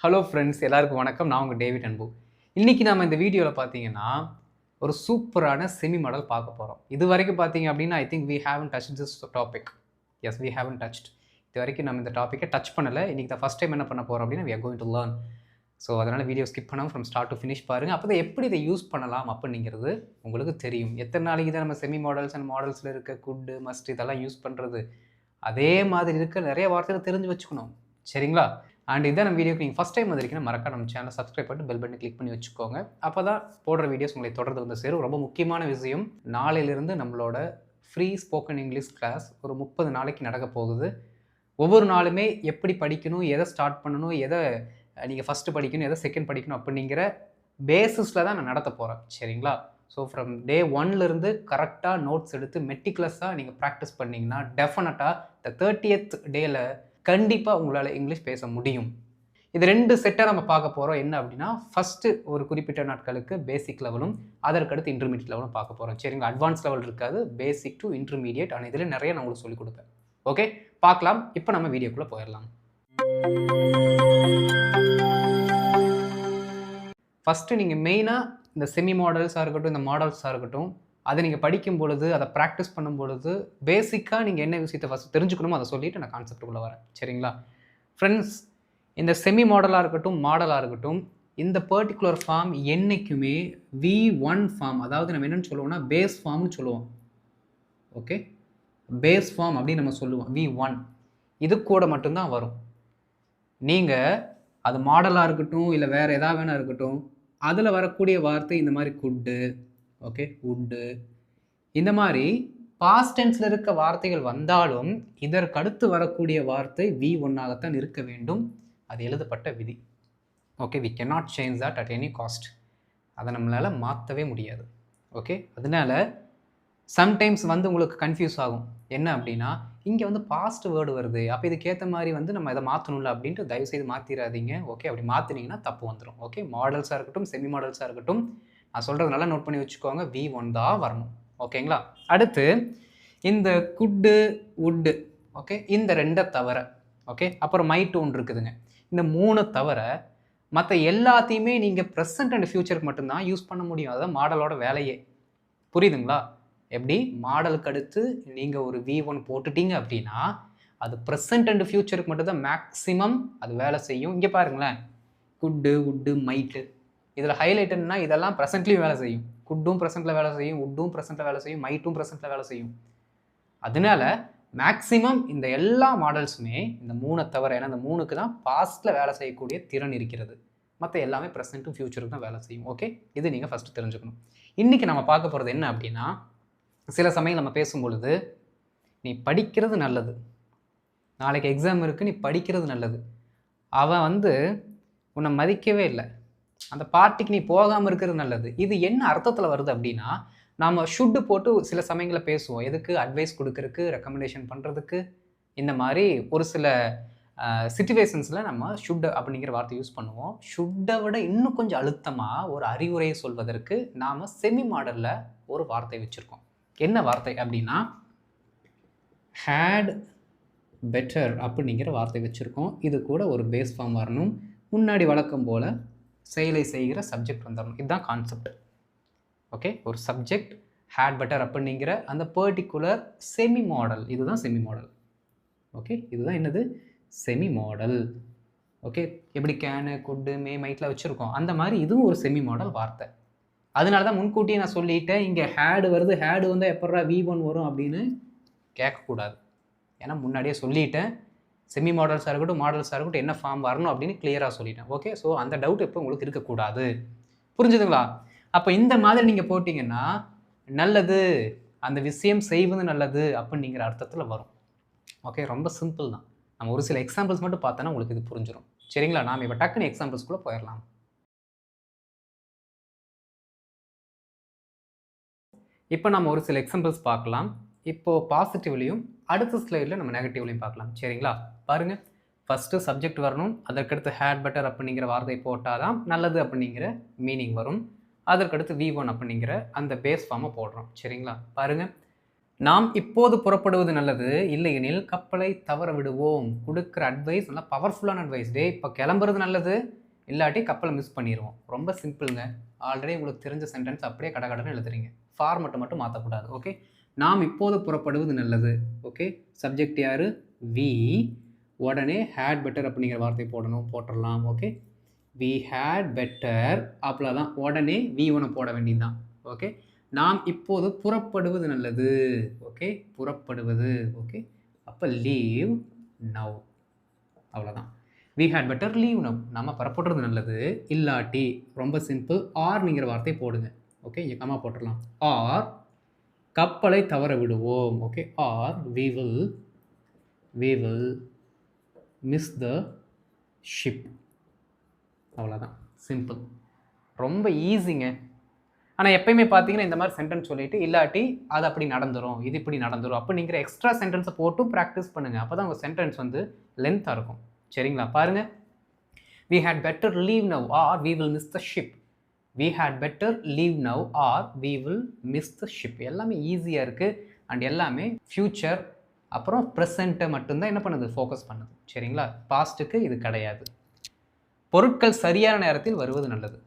Hello friends, எல்லாருக்கும் வணக்கம். நான் உங்கள் டேவிட் அன்பு. இன்னைக்கு நம்ம இந்த வீடியோவில் பார்த்தீங்கன்னா ஒரு சூப்பரான செமி மாடல் பார்க்க போகிறோம். இது வரைக்கும் பார்த்தீங்க அப்படின்னா I think we haven't touch this topic. Yes, we haven't touched. இது வரைக்கும் நம்ம இந்த டாப்பிக்கை டச் பண்ணலை. இன்னைக்கு தான் ஃபஸ்ட் டைம் என்ன பண்ண போகிறோம் அப்படின்னா we are going to learn. So அதனால் வீடியோ ஸ்கிப் பண்ணாமல் ஃப்ரம் ஸ்டார்ட் டு ஃபினிஷ் பாருங்கள். அப்போ தான் எப்படி இதை யூஸ் பண்ணலாம் அப்படிங்கிறது உங்களுக்கு தெரியும். எத்தனை நாளைக்கு தான் நம்ம செமி மாடல்ஸ் அண்ட் மாடல்ஸில் இருக்க குட்டு மஸ்ட் இதெல்லாம் யூஸ் பண்ணுறது. அதே மாதிரி இருக்க நிறைய வார்த்தைகள் தெரிஞ்சு வச்சுக்கணும். சரிங்களா? அண்ட் இதான் நம்ம வீடியோக்கு நீங்கள் ஃபஸ்ட் டைம் வந்திருக்கீங்கன்னா மறக்காம நம்ம சேனலை சப்ஸ்கிரைப் பண்ணிட்டு பெல் பட்டன் கிளிக் பண்ணி வச்சுக்கோங்க. அப்போ தான் போடுற வீடியோஸ் உங்களை தொடர்ந்து வந்து சேரும். ரொம்ப முக்கியமான விஷயம், நாளையிலிருந்து நம்மளோட ஃப்ரீ ஸ்போக்கன் இங்கிலீஷ் கிளாஸ் ஒரு 30 நாளைக்கு நடக்க போகுது. ஒவ்வொரு நாளுமே எப்படி படிக்கணும், எதை ஸ்டார்ட் பண்ணணும், எதை நீங்கள் ஃபஸ்ட்டு படிக்கணும், எதை செகண்ட் படிக்கணும் அப்படிங்கிற பேசிஸில் தான் நான் நடத்த போகிறேன். சரிங்களா? ஸோ ஃப்ரம் டே 1லேருந்து கரெக்டாக நோட்ஸ் எடுத்து மெட்டிகுலஸாக நீங்கள் ப்ராக்டிஸ் பண்ணிங்கன்னா டெஃபினட்டாக இந்த 30th டேயில் கண்டிப்பாக உங்களால் இங்கிலீஷ் பேச முடியும். இது 2 செட்டாக நம்ம பார்க்க போகிறோம். என்ன அப்படின்னா, ஃபஸ்ட்டு ஒரு குறிப்பிட்ட நாட்களுக்கு பேசிக் லெவலும், அதற்கடுத்து இன்டர்மீடியட் லெவலும் பார்க்க போகிறோம். சரிங்களா? அட்வான்ஸ் லெவல் இருக்காது, பேசிக் டு இன்டர்மீடியட். ஆனால் இதில் நிறைய நான் உங்களுக்கு சொல்லிக் கொடுப்பேன். ஓகே, பார்க்கலாம். இப்போ நம்ம வீடியோக்குள்ளே போயிடலாம். ஃபஸ்ட்டு நீங்கள் மெயினாக இந்த செமி மாடல்ஸாக இருக்கட்டும், இந்த மாடல்ஸாக இருக்கட்டும், அதை நீங்கள் படிக்கும் பொழுது, அதை ப்ராக்டிஸ் பண்ணும் பொழுது பேசிக்காக நீங்கள் என்ன விஷயத்தை ஃபஸ்ட்டு தெரிஞ்சுக்கணுமோ அதை சொல்லிவிட்டு நான் கான்செப்ட்டுக்குள்ளே வரேன். சரிங்களா? ஃப்ரெண்ட்ஸ், இந்த செமி மாடலாக இருக்கட்டும், மாடலாக இருக்கட்டும், இந்த பர்டிகுலர் ஃபார்ம் என்றைக்குமே V1 ஃபார்ம், அதாவது நம்ம என்னென்னு சொல்லுவோம்னா பேஸ் ஃபார்ம்னு சொல்லுவோம். ஓகே, பேஸ் ஃபார்ம் அப்படின்னு நம்ம சொல்லுவோம். V1 இது கூட மட்டும்தான் வரும். நீங்கள் அது மாடலாக இருக்கட்டும், இல்லை வேறு எதாவது வேணா இருக்கட்டும், அதில் வரக்கூடிய வார்த்தை இந்த மாதிரி குட்டு, ஓகே, உட்டு, இந்த மாதிரி பாஸ்ட் டென்ஸில் இருக்க வார்த்தைகள் வந்தாலும் இதற்கடுத்து வரக்கூடிய வார்த்தை V1ஆகத்தான் இருக்க வேண்டும். அது எழுதப்பட்ட விதி. Okay, we cannot change that at any cost. அதை நம்மளால் மாற்றவே முடியாது. ஓகே, அதனால சம்டைம்ஸ் உங்களுக்கு கன்ஃபியூஸ் ஆகும். என்ன அப்படின்னா, இங்கே பாஸ்ட் வேர்டு வருது, அப்போ இதுக்கேற்ற மாதிரி நம்ம இதை மாற்றணும்ல அப்படின்ட்டு தயவுசெய்து மாற்றிடாதீங்க. ஓகே, அப்படி மாற்றினீங்கன்னா தப்பு வந்துடும். ஓகே, மாடல்ஸாக இருக்கட்டும், செமி மாடல்ஸாக இருக்கட்டும், நான் சொல்கிறது நல்லா நோட் பண்ணி வச்சுக்கோங்க. V1 தான் வரணும். ஓகேங்களா? அடுத்து இந்த குட்டு, உட்டு, ஓகே, இந்த 2 தவிர, ஓகே, அப்புறம் மைட் ஒன்று இருக்குதுங்க. இந்த 3 தவிர மற்ற எல்லாத்தையுமே நீங்கள் ப்ரெசன்ட் அண்ட் ஃபியூச்சருக்கு மட்டும்தான் யூஸ் பண்ண முடியும். அதுதான் மாடலோட வேலையே. புரியுதுங்களா? எப்படி மாடலுக்கு அடுத்து நீங்கள் ஒரு V1 போட்டுட்டீங்க அப்படின்னா அது ப்ரெசன்ட் அண்ட் ஃபியூச்சருக்கு மட்டும்தான் மேக்ஸிமம் அது வேலை செய்யும். இங்கே பாருங்களேன், குட்டு, உட்டு, மைட்டு, இதில் ஹைலைட் என்னன்னா இதெல்லாம் ப்ரெசென்ட்லேயும் வேலை செய்யும். குட்டும் ப்ரெசென்ட்டில் வேலை செய்யும், உட்டும் ப்ரெசென்ட்டில் வேலை செய்யும், மைட்டும் ப்ரெசென்ட்டில் வேலை செய்யும். அதனால மேக்ஸிமம் இந்த எல்லா மாடல்ஸுமே இந்த 3 தவிர, ஏன்னா இந்த 3க்கு தான் பாஸ்ட்டில் வேலை செய்யக்கூடிய திறன் இருக்கிறது. மற்ற எல்லாமே ப்ரெசென்ட்டும் ஃபியூச்சருக்கு தான் வேலை செய்யும். ஓகே, இது நீங்கள் ஃபஸ்ட்டு தெரிஞ்சுக்கணும். இன்றைக்கி நம்ம பார்க்க போகிறது என்ன அப்படின்னா, சில சமயம் நம்ம பேசும்பொழுது நீ படிக்கிறது நல்லது, நாளைக்கு எக்ஸாம் இருக்குது, நீ படிக்கிறது நல்லது, அவன் உன்னை மதிக்கவே இல்லை, அந்த பார்ட்டிக்கு நீ போகாமல் இருக்கிறது நல்லது. இது என்ன அர்த்தத்தில் வருது அப்படின்னா, நாம் ஷுட்டு போட்டு சில சமயங்களில் பேசுவோம். எதுக்கு? அட்வைஸ் கொடுக்கறதுக்கு, ரெக்கமெண்டேஷன் பண்ணுறதுக்கு. இந்த மாதிரி ஒரு சில சிச்சுவேஷன்ஸில் நம்ம ஷுட் அப்படிங்கிற வார்த்தை யூஸ் பண்ணுவோம். ஷுட்டை விட இன்னும் கொஞ்சம் அழுத்தமாக ஒரு அறிவுரையை சொல்வதற்கு நாம் செமி மாடலில் ஒரு வார்த்தை வச்சுருக்கோம். என்ன வார்த்தை அப்படின்னா, ஹேட் பெட்டர் அப்படிங்கிற வார்த்தை வச்சுருக்கோம். இது கூட ஒரு பேஸ் ஃபார்ம் வரணும். முன்னாடி வழக்கம் போல் செயலை செய்கிற சப்ஜெக்ட் வந்துடணும். இதுதான் கான்செப்ட். ஓகே, ஒரு சப்ஜெக்ட் ஹேட் பெட்டர் அப்படிங்கிற அந்த பர்டிகுலர் செமி மாடல், இதுதான் செமி மாடல். ஓகே, இதுதான் என்னது? Semi model. ஓகே, எப்படி கேனு, குட்டு, மே, மைட்டில் வச்சுருக்கோம், அந்த மாதிரி இதுவும் ஒரு செமி மாடல் வார்த்தை. அதனால தான் முன்கூட்டியே நான் சொல்லிட்டேன், இங்கே ஹேடு வருது, ஹேடு வந்தால் எப்பட்றா V1 வரும் அப்படின்னு கேட்கக்கூடாது. ஏன்னா முன்னாடியே சொல்லிட்டேன், செமி மாடல்ஸாக இருக்கட்டும், மாடல்ஸாக இருக்கட்டும், என்ன ஃபார்ம் வரணும் அப்படின்னு கிளியராக சொல்லிட்டேன். ஓகே, ஸோ அந்த டவுட் இப்போ உங்களுக்கு இருக்கக்கூடாது. புரிஞ்சுதுங்களா? அப்போ இந்த மாதிரி நீங்கள் போட்டிங்கன்னா நல்லது, அந்த விஷயம் செய்வது நல்லது அப்படிங்கிற அர்த்தத்தில் வரும். ஓகே, ரொம்ப சிம்பிள் தான். நம்ம ஒரு சில எக்ஸாம்பிள்ஸ் மட்டும் பார்த்தோன்னா உங்களுக்கு இது புரிஞ்சிடும். சரிங்களா? நாம் இப்போ டக்குன்னு எக்ஸாம்பிள்ஸ்குள்ளே போயிடலாம். இப்போ நம்ம ஒரு சில எக்ஸாம்பிள்ஸ் பார்க்கலாம். இப்போது பாசிட்டிவ்லையும் அடுத்த ஸ்லைடில் நம்ம நெகட்டிவ்லையும் பார்க்கலாம். சரிங்களா? பாருங்கள், ஃபஸ்ட்டு சப்ஜெக்ட் வரணும், அதற்கடுத்து ஹேட் பெட்டர் அப்படிங்கிற வார்த்தை போட்டால் தான் நல்லது அப்படிங்கிற மீனிங் வரும். அதற்கடுத்து V1 அப்படிங்கிற அந்த பேஸ் ஃபார்மை போடுறோம். சரிங்களா? பாருங்கள், நாம் இப்போது புறப்படுவது நல்லது, இல்லையெனில் கப்பலை தவற விடுவோம். கொடுக்குற அட்வைஸ் நல்லா பவர்ஃபுல்லான அட்வைஸ். டே இப்போ கிளம்புறது நல்லது, இல்லாட்டி கப்பலை மிஸ் பண்ணிடுவோம். ரொம்ப சிம்பிளுங்க. ஆல்ரெடி உங்களுக்கு தெரிஞ்ச சென்டென்ஸ் அப்படியே கடகடன்னு எழுதுறீங்க. ஃபார்மட்டை மட்டும் மாற்றக்கூடாது. ஓகே, நாம் இப்போது புறப்படுவது நல்லது. ஓகே, சப்ஜெக்ட் யார்? வி. உடனே ஹேட் பெட்டர் அப்படிங்கிற வார்த்தை போட்டுடலாம். ஓகே, வி ஹேட் பெட்டர், அவ்வளோதான். உடனே வி ஒன்று போட வேண்டியதுதான். ஓகே, நாம் இப்போது புறப்படுவது நல்லது. ஓகே, புறப்படுவது. ஓகே, அப்போ லீவ் நவ், அவ்வளோதான். We had better leave now, நம்ம புறப்படுறது நல்லது, இல்லாட்டி ரொம்ப சிம்பிள் ஆர்ங்கிற வார்த்தை போடுங்க. ஓகே, இங்கே கம்மா போட்டுடலாம். ஆர் கப்பலை தவற விடுவோம். Okay, or we will miss the ship, அவ்வளோதான். சிம்பிள், ரொம்ப ஈஸிங்க. ஆனால் எப்பயுமே பார்த்தீங்கன்னா இந்த மாதிரி சென்டென்ஸ் சொல்லிட்டு இல்லாட்டி அது அப்படி நடந்துடும், இது இப்படி நடந்துடும் அப்படிங்கிற எக்ஸ்ட்ரா சென்டென்ஸை போட்டு ப்ராக்டிஸ் பண்ணுங்கள். அப்போ தான் உங்கள் சென்டென்ஸ் வந்து லென்த்தாக இருக்கும். சரிங்களா? பாருங்கள், we had better leave now or we will miss the ship. We had better leave now or we will miss the ship. எல்லாமே ஈஸியாக இருக்குது அண்ட் எல்லாமே ஃப்யூச்சர் அப்புறம் ப்ரெசண்ட்டை மட்டும்தான் என்ன பண்ணுது, ஃபோக்கஸ் பண்ணுது. சரிங்களா? பாஸ்ட்டுக்கு இது கிடையாது. பொருட்கள் சரியான நேரத்தில் வருவது நல்லது.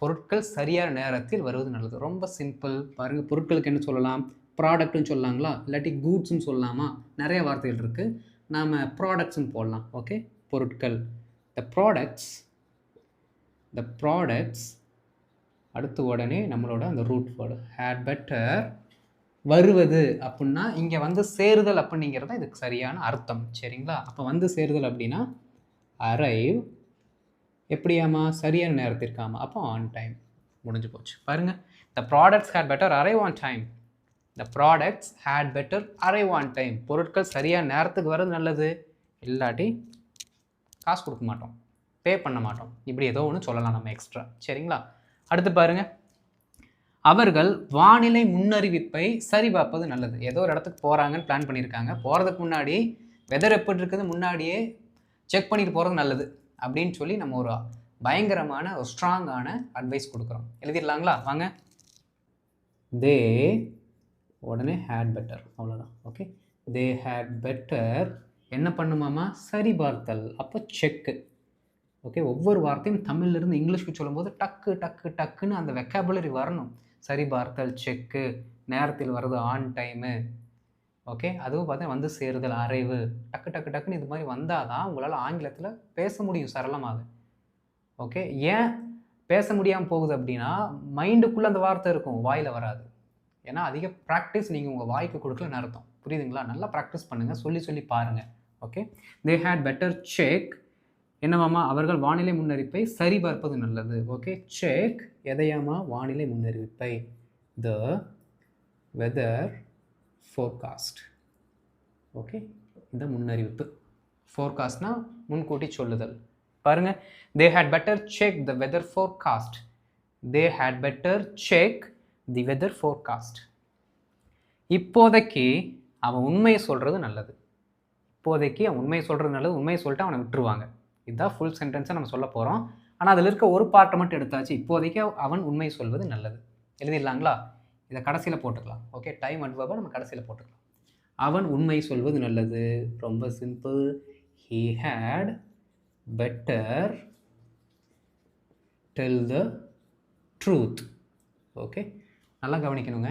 பொருட்கள் சரியான நேரத்தில் வருவது நல்லது. ரொம்ப சிம்பிள். பாருங்கள், பொருட்களுக்கு என்ன சொல்லலாம்? ப்ராடக்ட்னு சொல்லலாங்களா, இல்லாட்டி கூட்ஸ்ன்னு சொல்லலாமா? நிறைய வார்த்தைகள் இருக்குது. நாம் ப்ராடக்ட்ஸ்ன்னு போடலாம். ஓகே, பொருட்கள். த ப்ராடக்ட்ஸ் அடுத்து உடனே நம்மளோட அந்த ரூட் வேர்டு ஹேட் பெட்டர் வருவது அப்படின்னா இங்கே வந்து சேருதல் அப்படிங்கிறது இதுக்கு சரியான அர்த்தம். சரிங்களா? அப்போ வந்து சேருதல் அப்படின்னா அரைவ், எப்படியாமா? சரியான நேரத்திற்காமா, அப்போ ஆன் டைம். முடிஞ்சு போச்சு. பாருங்கள், the products had better arrive on time. The products had better arrive on time. பொருட்கள் சரியான நேரத்துக்கு வர்றது நல்லது, இல்லாட்டி காசு கொடுக்க மாட்டோம், பே பண்ண மாட்டோம். இப்படி ஏதோ ஒன்று சொல்லலாம் நம்ம எக்ஸ்ட்ரா. சரிங்களா? அடுத்து பாருங்கள், அவர்கள் வானிலை முன்னறிவிப்பை சரிபார்ப்பது நல்லது. ஏதோ ஒரு இடத்துக்கு போகிறாங்கன்னு பிளான் பண்ணியிருக்காங்க. போகிறதுக்கு முன்னாடி வெதர் எப்படி இருக்குது முன்னாடியே செக் பண்ணிட்டு போகிறது நல்லது அப்படின்னு சொல்லி நம்ம ஒரு பயங்கரமான ஒரு ஸ்ட்ராங்கான அட்வைஸ் கொடுக்குறோம். எழுதிடலாங்களா? வாங்க. தே உடனே ஹேட் பெட்டர், அவ்வளோதான். ஓகே, தே ஹேட் பெட்டர் என்ன பண்ணுமாமா? சரிபார்த்தல், அப்போ செக்கு. ஓகே, ஒவ்வொரு வார்த்தையும் தமிழ்லேருந்து இங்கிலீஷ்க்கு சொல்லும்போது டக்கு டக்கு டக்குன்னு அந்த வெக்காபுலரி வரணும். சரிபார்த்தல், செக்கு, நேரத்தில் வர்றது ஆன் டைமு. ஓகே, அதுவும் பார்த்தீங்கன்னா வந்து சேருதல், அரைவு, டக்கு டக்கு டக்குன்னு இது மாதிரி வந்தால் தான் உங்களால் ஆங்கிலத்தில் பேச முடியும் சரளமாக. ஓகே, ஏன் பேச முடியாமல் போகுது அப்படின்னா மைண்டுக்குள்ளே அந்த வார்த்தை இருக்கும், வாயில் வராது. ஏன்னா அதிக ப்ராக்டிஸ் நீங்கள் உங்கள் வாய்க்கு கொடுக்கலன்னு அர்த்தம். புரியுதுங்களா? நல்லா ப்ராக்டிஸ் பண்ணுங்கள், சொல்லி சொல்லி பாருங்கள். Okay, they had better check என்னவாமா? அவர்கள் வானிலை முன்னறிவிப்பை சரிபார்ப்பது நல்லது. ஓகே, செக் எதையாமா? வானிலை முன்னறிவிப்பை, த வெதர் ஃபோர்காஸ்ட். ஓகே, இந்த முன்னறிவிப்பு. ஃபோர்காஸ்ட்னா முன்கூட்டி சொல்லுதல். பாருங்கள், they had better check the weather forecast. They had better check the weather forecast. இப்போதைக்கு அவன் உண்மையை சொல்கிறது நல்லது. இப்போதைக்கு அவன் உண்மையை சொல்கிறது நல்லது. உண்மையை சொல்லிட்டு அவனை விட்டுருவாங்க. இதுதான் ஃபுல் சென்டென்ஸை நம்ம சொல்ல போகிறோம். ஆனால் அதில் இருக்க ஒரு பார்ட்டை மட்டும் எடுத்தாச்சு. இப்போதைக்கு அவன் உண்மை சொல்வது நல்லது. எழுதிடலாங்களா? இதை கடைசியில் போட்டுக்கலாம். ஓகே, டைம் அட்வர்பை நம்ம கடைசியில் போட்டுக்கலாம். அவன் உண்மை சொல்வது நல்லது. ரொம்ப simple. He had better tell the truth. Okay, நல்லா கவனிக்கணுங்க.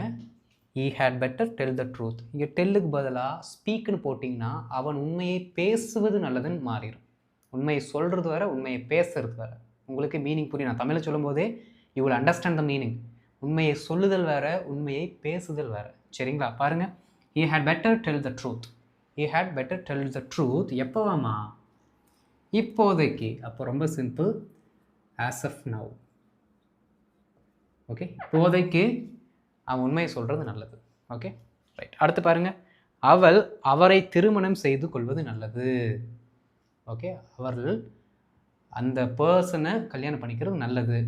He had better tell the truth. இங்கே டெல்லுக்கு பதிலாக ஸ்பீக்குன்னு போட்டிங்கன்னா அவன் உண்மையை பேசுவது நல்லதுன்னு மாறிடும். உண்மையை சொல்கிறது வேறு, உண்மையை பேசுறது வேறு. உங்களுக்கு மீனிங் புரியும். நான் தமிழில் சொல்லும் போதே you will understand the meaning. உண்மையை சொல்லுதல் வேறு, உண்மையை பேசுதல் வேறு. சரிங்களா? பாருங்கள், he had better tell the truth. He had better tell the truth எப்போவாமா? இப்போதைக்கு. அப்போ ரொம்ப சிம்பிள், ஆஸ் ஆஃப் நவ். ஓகே, இப்போதைக்கு அவன் உண்மையை சொல்கிறது நல்லது. ஓகே, ரைட். அடுத்து பாருங்கள், அவரை திருமணம் செய்து கொள்வது நல்லது. ஓகே, அவர்கள் அந்த பர்சனை கல்யாணம் பண்ணிக்கிறது நல்லது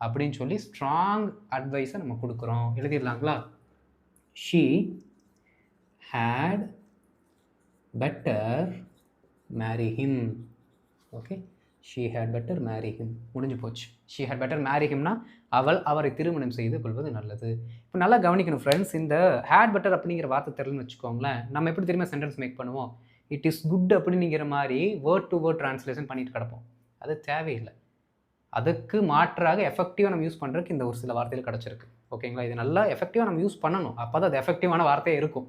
அப்படின்னு சொல்லி ஸ்ட்ராங் அட்வைஸை நம்ம கொடுக்குறோம். எழுதிடலாங்களா? She had better marry him. Okay, she had better marry him. முடிஞ்சு போச்சு. ஷீ ஹேட் பெட்டர் மேரி ஹிம்னா அவள் அவரை திருமணம் செய்து கொள்வது நல்லது. இப்போ நல்லா கவனிக்கணும் ஃப்ரெண்ட்ஸ், இந்த ஹேட் பெட்டர் அப்படிங்கிற வார்த்தை தெரியலன்னு வச்சுக்கோங்களேன், நம்ம எப்படி தெரியுமா சென்டென்ஸ் மேக் பண்ணுவோம்? இட் இஸ் குட் அப்படிங்கிற மாதிரி வேர்ட் டு வேர்ட் ட்ரான்ஸ்லேஷன் பண்ணிட்டு கிடப்போம். அது தேவையில்லை. அதுக்கு மாற்றாக எஃபெக்டிவாக நம்ம யூஸ் பண்ணுறதுக்கு இந்த ஒரு சில வார்த்தைகள் கிடச்சிருக்கு. ஓகேங்களா? இது நல்லா எஃபெக்டிவாக நம்ம யூஸ் பண்ணணும். அப்போ தான் அது எஃபெக்டிவான வார்த்தையே இருக்கும்.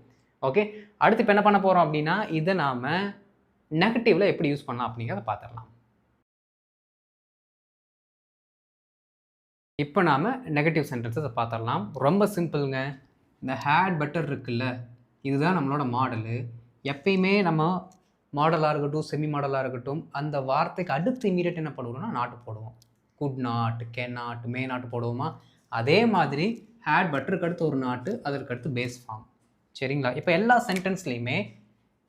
ஓகே, அடுத்து இப்போ என்ன பண்ண போகிறோம் அப்படின்னா, இதை நாம் நெகட்டிவில் எப்படி யூஸ் பண்ணலாம் அப்படிங்கிறத பார்த்துடலாம். இப்போ நாம் நெகட்டிவ் சென்டென்ஸை பார்த்துடலாம். ரொம்ப சிம்பிளுங்க. இந்த ஹேட் பெட்டர் இருக்குல்ல, இதுதான் நம்மளோட மாடலு. எப்பயுமே நம்ம மாடலாக இருக்கட்டும், செமி மாடலாக இருக்கட்டும், அந்த வார்த்தைக்கு அடுத்து இமீடியட் என்ன பண்ணுவோம்னா நாட்டு போடுவோம். Could not, can not, may not போடுவோமா? அதே மாதிரி ஹேட் பட்டருக்கு அடுத்து ஒரு நாட்டு, அதற்கு அடுத்து பேஸ் ஃபார்ம். சரிங்களா? இப்போ எல்லா சென்டென்ஸ்லையுமே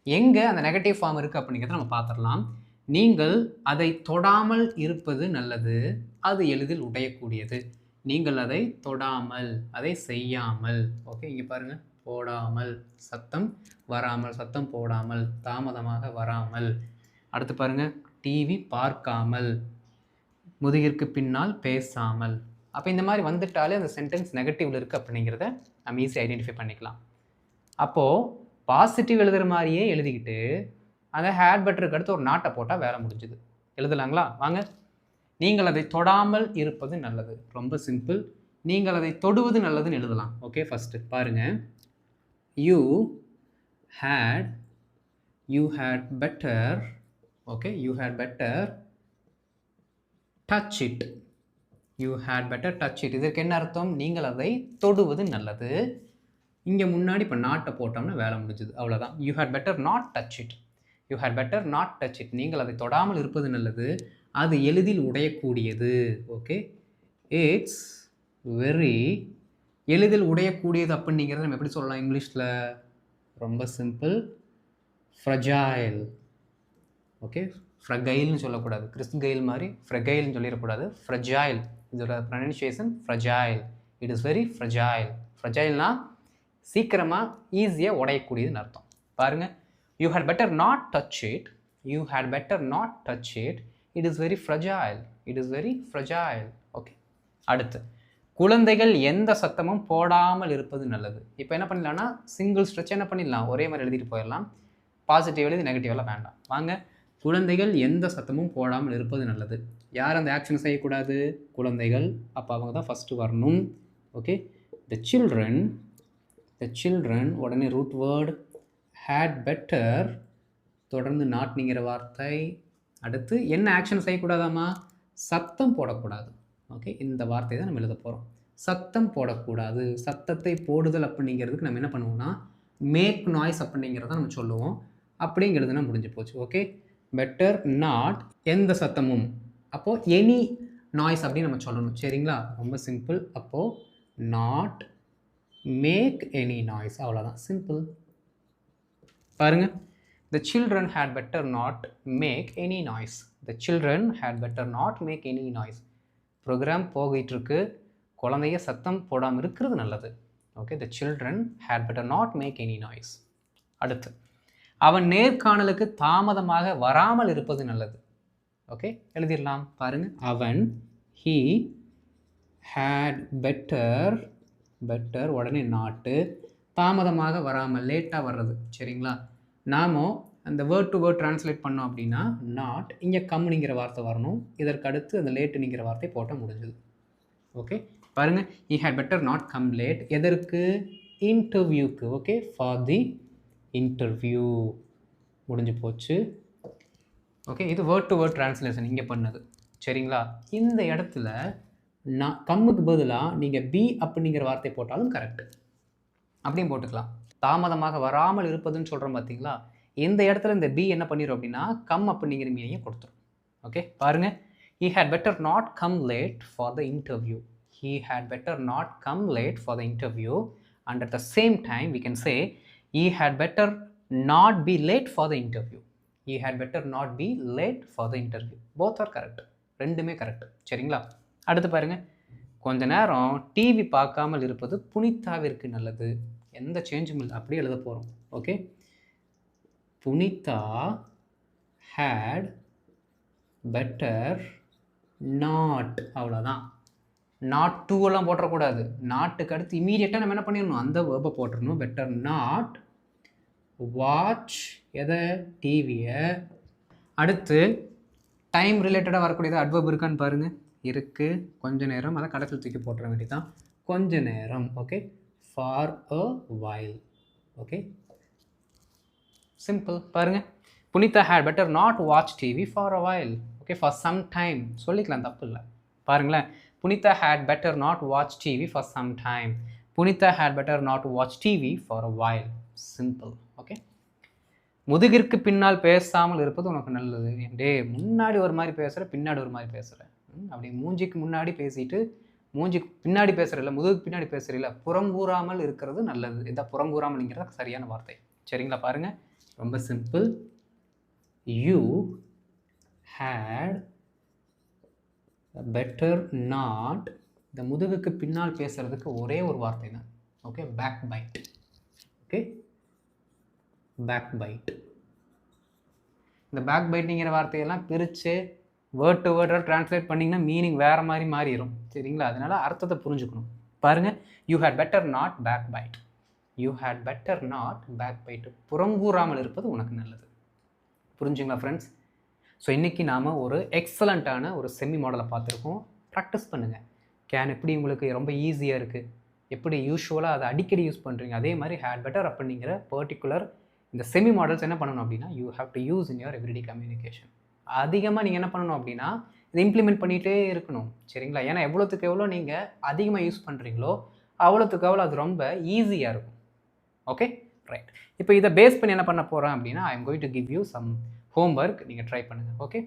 எங்கே அந்த நெகட்டிவ் ஃபார்ம் இருக்குது அப்படிங்கிறத நம்ம பார்த்துடலாம். நீங்கள் அதை தொடாமல் இருப்பது நல்லது, அது எளிதில் உடையக்கூடியது. நீங்கள் அதை தொடாமல், அதை செய்யாமல். ஓகே, இங்கே பாருங்கள், போடாமல், சத்தம் வராமல், சத்தம் போடாமல், தாமதமாக வராமல். அடுத்து பாருங்கள், டிவி பார்க்காமல், முதுகிற்கு பின்னால் பேசாமல். அப்போ இந்த மாதிரி வந்துட்டாலே அந்த சென்டென்ஸ் நெகட்டிவில் இருக்குது அப்படிங்கிறத நம்ம ஈஸியாக ஐடென்டிஃபை பண்ணிக்கலாம். அப்போது பாசிட்டிவ் எழுதுகிற மாதிரியே எழுதிக்கிட்டு அந்த ஹேட் பட்டருக்கு அடுத்து ஒரு நாட்டை போட்டால் வேலை முடிஞ்சுது. எழுதலாங்களா? வாங்க. நீங்கள் அதை தொடாமல் இருப்பது நல்லது. ரொம்ப சிம்பிள். நீங்கள் அதை தொடுவது நல்லதுன்னு எழுதலாம். ஓகே, ஃபஸ்ட்டு பாருங்கள். You had better, okay, you had better touch it. You had better touch it. இதற்கு என்ன அர்த்தம்? நீங்கள் அதை தொடுவது நல்லது. இங்கே முன்னாடி இப்போ நாட்டை போட்டோம்னா வேலை முடிஞ்சுது. அவ்வளோதான். You had better not touch it. You had better not touch it. நீங்கள் அதை தொடாமல் இருப்பது நல்லது, அது எளிதில் உடையக்கூடியது. ஓகே, இட்ஸ் வெரி, எளிதில் உடையக்கூடியது அப்படிங்கிறத நம்ம எப்படி சொல்லலாம் இங்கிலீஷில்? ரொம்ப சிம்பிள், ஃப்ரஜைல். ஓகே, ஃப்ரகைல்னு சொல்லக்கூடாது, கிறிஸ்கைல் மாதிரி ஃப்ரகைல்னு சொல்லிடக்கூடாது. ஃப்ரஜைல், இதோட pronunciation fragile. It is very fragile. ஃப்ரஜைல்னா சீக்கிரமாக ஈஸியாக உடையக்கூடியதுன்னு அர்த்தம். பாருங்கள், you had better not touch it. You had better not touch it. It is very fragile. It is very fragile. Okay, அடுத்து குழந்தைகள் எந்த சத்தமும் போடாமல் இருப்பது நல்லது. இப்போ என்ன பண்ணிடலாம்னா சிங்கிள் ஸ்ட்ரெச் என்ன பண்ணிடலாம், ஒரே மாதிரி எழுதிட்டு போயிடலாம். பாசிட்டிவ் எழுதி நெகட்டிவெல்லாம் வேண்டாம். வாங்க, குழந்தைகள் எந்த சத்தமும் போடாமல் இருப்பது நல்லது. யார் அந்த ஆக்ஷன் செய்யக்கூடாது? குழந்தைகள். அப்போ அவங்க தான் ஃபஸ்ட்டு வரணும். ஓகே, த சில்ட்ரன் உடனே ரூட் வேர்டு, ஹேட் பெட்டர், தொடர்ந்து நாட்ங்கிற வார்த்தை. அடுத்து என்ன ஆக்ஷன் செய்யக்கூடாதாமா? சத்தம் போடக்கூடாது. ஓகே, இந்த வார்த்தை தான் நம்ம எழுத போகிறோம். சத்தம் போடக்கூடாது. சத்தத்தை போடுதல் அப்படிங்கிறதுக்கு நம்ம என்ன பண்ணுவோம்னா மேக் நாய்ஸ் அப்படிங்கிறத நம்ம சொல்லுவோம். அப்படிங்கிறதுனா முடிஞ்சு போச்சு. ஓகே, பெட்டர் நாட், எந்த சத்தமும். அப்போது எனி நாய்ஸ் அப்படின்னு நம்ம சொல்லணும். சரிங்களா? ரொம்ப சிம்பிள். அப்போது நாட் மேக் எனி நாய்ஸ். அவ்வளோதான், சிம்பிள். பாருங்கள், the children had better not make any noise. The children had better not make any noise. Program போகிட்டுருக்கு, குழந்தைய சத்தம் போடாமல் இருக்கிறது நல்லது. Okay, the children had better not make any noise. அடுத்து, அவன் நேர்காணலுக்கு தாமதமாக வராமல் இருப்பது நல்லது. ஓகே, எழுதிடலாம். பாருங்கள், அவன், he had better உடனே நாட்டு, தாமதமாக வராமல், லேட்டாக வர்றது. சரிங்களா? நாமோ அந்த வேர்ட் டு வேர்ட் ட்ரான்ஸ்லேட் பண்ணோம் அப்படின்னா நாட், இங்கே கம்முனிங்கிற வார்த்தை வரணும். இதற்கு அடுத்து அந்த லேட்டுங்கிற வார்த்தை போட்டால் முடிஞ்சது. ஓகே, பாருங்கள், he had better not come late. எதற்கு? இன்டர்வியூக்கு. Okay, for the interview. முடிஞ்சு போச்சு. ஓகே, இது வேர்ட் டு வேர்ட் ட்ரான்ஸ்லேஷன் இங்கே பண்ணது. சரிங்களா? இந்த இடத்துல நான் கம்முக்கு பதிலாக நீங்கள் பி அப்படிங்கிற வார்த்தை போட்டாலும் கரெக்டு. அப்படியும் போட்டுக்கலாம். தாமதமாக வராமல் இருப்பதுன்னு சொல்கிறோம் பார்த்தீங்களா? இந்த இடத்துல இந்த பி என்ன பண்ணிடும் அப்படின்னா கம் அப்படிங்கிற மீனிங்கை கொடுத்துரும். ஓகே, பாருங்கள், he had better not come late for the interview. He had better not come late for the interview. And at the same time we can say he had better not be late for the interview. He had better not be late for the interview. Both are correct. ரெண்டுமே correct. சரிங்களா? அடுத்து பாருங்கள், கொஞ்ச நேரம் TV பார்க்காமல் இருப்பது புனிதாவிற்கு நல்லது. எந்த சேஞ்சும் இல்லை, அப்படியே எழுத போகிறோம். Okay, Punitha had better not, அவ்வளோதான். நாட் டூவெல்லாம் போட்டக்கூடாது. நாட்டுக்கு அடுத்து இமீடியட்டாக நம்ம என்ன பண்ணிடணும், அந்த வேர்பை போட்டுடணும். பெட்டர் நாட் வாட்ச் எதை, டிவியை. அடுத்து டைம் ரிலேட்டடாக வரக்கூடியது அட்வர்ப் இருக்கான்னு பாருங்கள். இருக்குது. கொஞ்ச நேரம், அதை கடைசியில் தூக்கி போட்டுற வேண்டியதான். கொஞ்ச நேரம். Okay, for a while. Okay, simple. பாருங்கள், Punitha had better not watch TV for a while. Okay, for some time சொல்லிக்கலாம், தப்பு இல்லை. பாருங்களேன், Punitha had better not watch TV for some time. Punitha had better not watch TV for a while. Simple. Okay, முதுகிற்கு பின்னால் பேசாமல் இருப்பது உனக்கு நல்லது. டே, முன்னாடி ஒரு மாதிரி பேசுகிற, பின்னாடி ஒரு மாதிரி பேசுகிற. அப்படி மூஞ்சிக்கு முன்னாடி பேசிட்டு மூஞ்சிக்கு பின்னாடி பேசுகிறதில்ல, முதுகுக்கு பின்னாடி பேசுகிறீங்களா, புறங்கூறாமல் இருக்கிறது நல்லது. இதான் புறங்கூறாமல்ங்கிறது சரியான வார்த்தை. சரிங்களா? பாருங்கள், ரொம்ப சிம்பிள். யூ ஹேட் பெட்டர் நாட், இந்த முதுகுக்கு பின்னால் பேசுகிறதுக்கு ஒரே ஒரு வார்த்தை தான். Okay, backbite. Okay, backbite. இந்த பேக் பைட்டிங்கிற வார்த்தையெல்லாம் பிரித்து வேர்ட் டு வேர்டாக ட்ரான்ஸ்லேட் பண்ணிங்கன்னா மீனிங் வேறு மாதிரி மாறிடும். சரிங்களா? அதனால் அர்த்தத்தை புரிஞ்சுக்கணும். பாருங்கள், you had better not backbite. You had better not backbite. புறங்கூறாமல் இருப்பது உனக்கு நல்லது. புரிஞ்சுங்களா ஃப்ரெண்ட்ஸ்? ஸோ இன்றைக்கி நாம் ஒரு எக்ஸலண்ட்டான ஒரு செமி மாடலை பார்த்துருக்கோம். ப்ராக்டிஸ் பண்ணுங்கள். கேன் எப்படி உங்களுக்கு ரொம்ப ஈஸியாக இருக்குது, எப்படி யூஸ்வலாக அதை அடிக்கடி யூஸ் பண்ணுறீங்க, அதே மாதிரி ஹேட் பெட்டர் அப்படிங்கிற பர்டிகுலர் இந்த செமி மாடல்ஸ் என்ன பண்ணணும் அப்படின்னா, you have to use in your everyday communication. அதிகமாக நீங்கள் என்ன பண்ணணும் அப்படின்னா, இதை இம்ப்ளிமெண்ட் பண்ணிகிட்டே இருக்கணும். சரிங்களா? ஏன்னா எவ்வளோத்துக்கு எவ்வளோ நீங்கள் அதிகமாக யூஸ் பண்ணுறீங்களோ அவ்வளோத்துக்கு அவ்வளோ அது ரொம்ப ஈஸியாக இருக்கும். Okay, right. இப்போ இதை பேஸ் பண்ணி என்ன பண்ண போகிறேன் அப்படின்னா, I am going to give you some homework. நீங்கள் ட்ரை பண்ணுங்கள். ஓகே,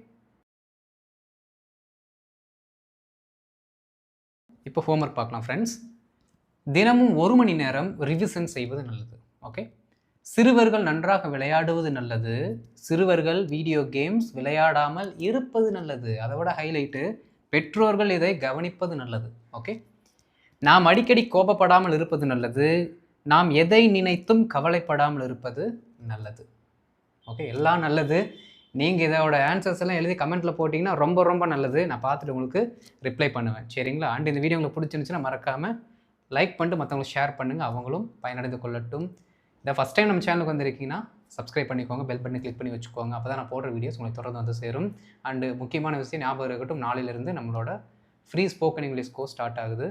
இப்போ ஹோம்ஒர்க் பார்க்கலாம் ஃப்ரெண்ட்ஸ். தினமும் 1 மணி நேரம் ரிவிஷன் செய்வது நல்லது. ஓகே, சிறுவர்கள் நன்றாக விளையாடுவது நல்லது. சிறுவர்கள் வீடியோ கேம்ஸ் விளையாடாமல் இருப்பது நல்லது. அதை விட ஹைலைட்டு, பெற்றோர்கள் இதை கவனிப்பது நல்லது. ஓகே, நாம் அடிக்கடி கோபப்படாமல் இருப்பது நல்லது. நாம் எதை நினைத்தும் கவலைப்படாமல் இருப்பது நல்லது. ஓகே, எல்லாம் நல்லது. நீங்கள் இதோட ஆன்சர்ஸ் எல்லாம் எழுதி கமெண்ட்டில் போட்டிங்கன்னா ரொம்ப ரொம்ப நல்லது. நான் பார்த்துட்டு உங்களுக்கு ரிப்ளை பண்ணுவேன். சரிங்களா? அண்ட் இந்த வீடியோ உங்களுக்கு பிடிச்சிருந்துச்சுன்னா மறக்காமல் லைக் பண்ணிட்டு மற்றவங்களுக்கு ஷேர் பண்ணுங்கள், அவங்களும் பயனடைந்து கொள்ளட்டும். இந்த ஃபஸ்ட் டைம் நம்ம சேனலுக்கு வந்திருக்கீங்கன்னா சப்ஸ்கிரைப் பண்ணிக்கோங்க, பெல் பட்டனை கிளிக் பண்ணி வச்சுக்கோங்க. அப்போ தான் நான் போடுற வீடியோஸ் உங்களுக்கு தொடர்ந்து வந்து சேரும். அண்டு முக்கியமான விஷயம் ஞாபகம் இருக்கட்டும், நாளையிலிருந்து நம்மளோட free spoken English course start ஆகுது.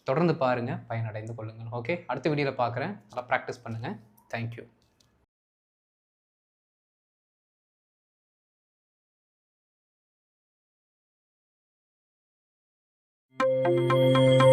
தொடர்ந்து பாருங்கள், பயனடைந்து கொள்ளுங்கள். ஓகே, அடுத்த வீடியோவில் பார்க்குறேன். நல்லா ப்ராக்டிஸ் பண்ணுங்கள். தேங்க்யூ. Thank you.